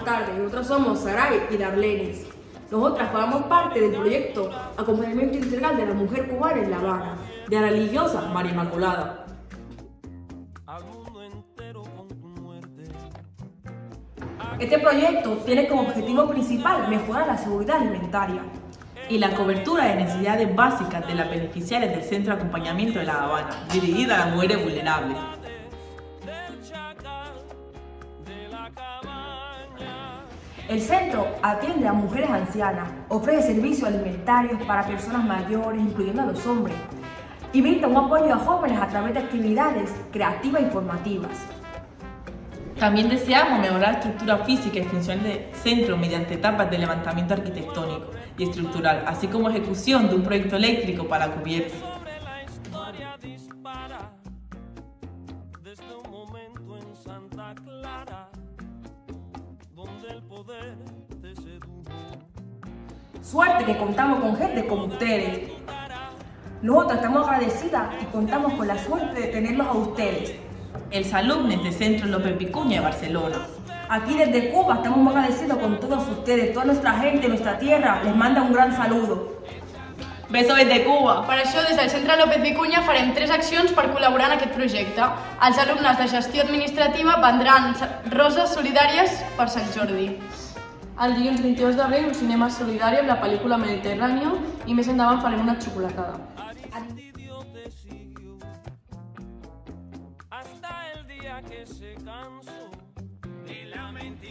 Buenas tardes, nosotros somos Saray y Darlenis. Nosotras formamos parte del proyecto Acompañamiento Integral de la Mujer Cubana en La Habana, de la religiosa María Inmaculada. Este proyecto tiene como objetivo principal mejorar la seguridad alimentaria Y la cobertura de necesidades básicas de las beneficiarias del Centro de Acompañamiento de La Habana, dirigida a las mujeres vulnerables. El centro atiende a mujeres ancianas, ofrece servicios alimentarios para personas mayores, incluyendo a los hombres, y brinda un apoyo a jóvenes a través de actividades creativas y formativas. También deseamos mejorar la estructura física y funcional del centro mediante etapas de levantamiento arquitectónico y estructural, así como ejecución de un proyecto eléctrico para la cubierta. Suerte que contamos con gente como ustedes. Nosotros estamos agradecidas y contamos con la suerte de tenerlos a ustedes. Exalumnos del Centro López Vicuña de Barcelona. Aquí desde Cuba estamos muy agradecidos con todos ustedes, toda nuestra gente, nuestra tierra, les manda un gran saludo. Besos desde Cuba! Per això, des del Centre López Vicuña farem 3 accions per col·laborar en aquest projecte. Els alumnes de gestió administrativa vendran roses solidàries per Sant Jordi. El dilluns 22 d'abril, un cinema solidari amb la pel·lícula Mediterráneo i més endavant farem una xocolatada.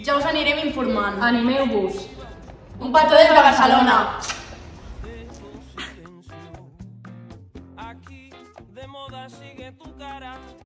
Ja us anirem informant. Animeu-vos! Un petó des de Barcelona!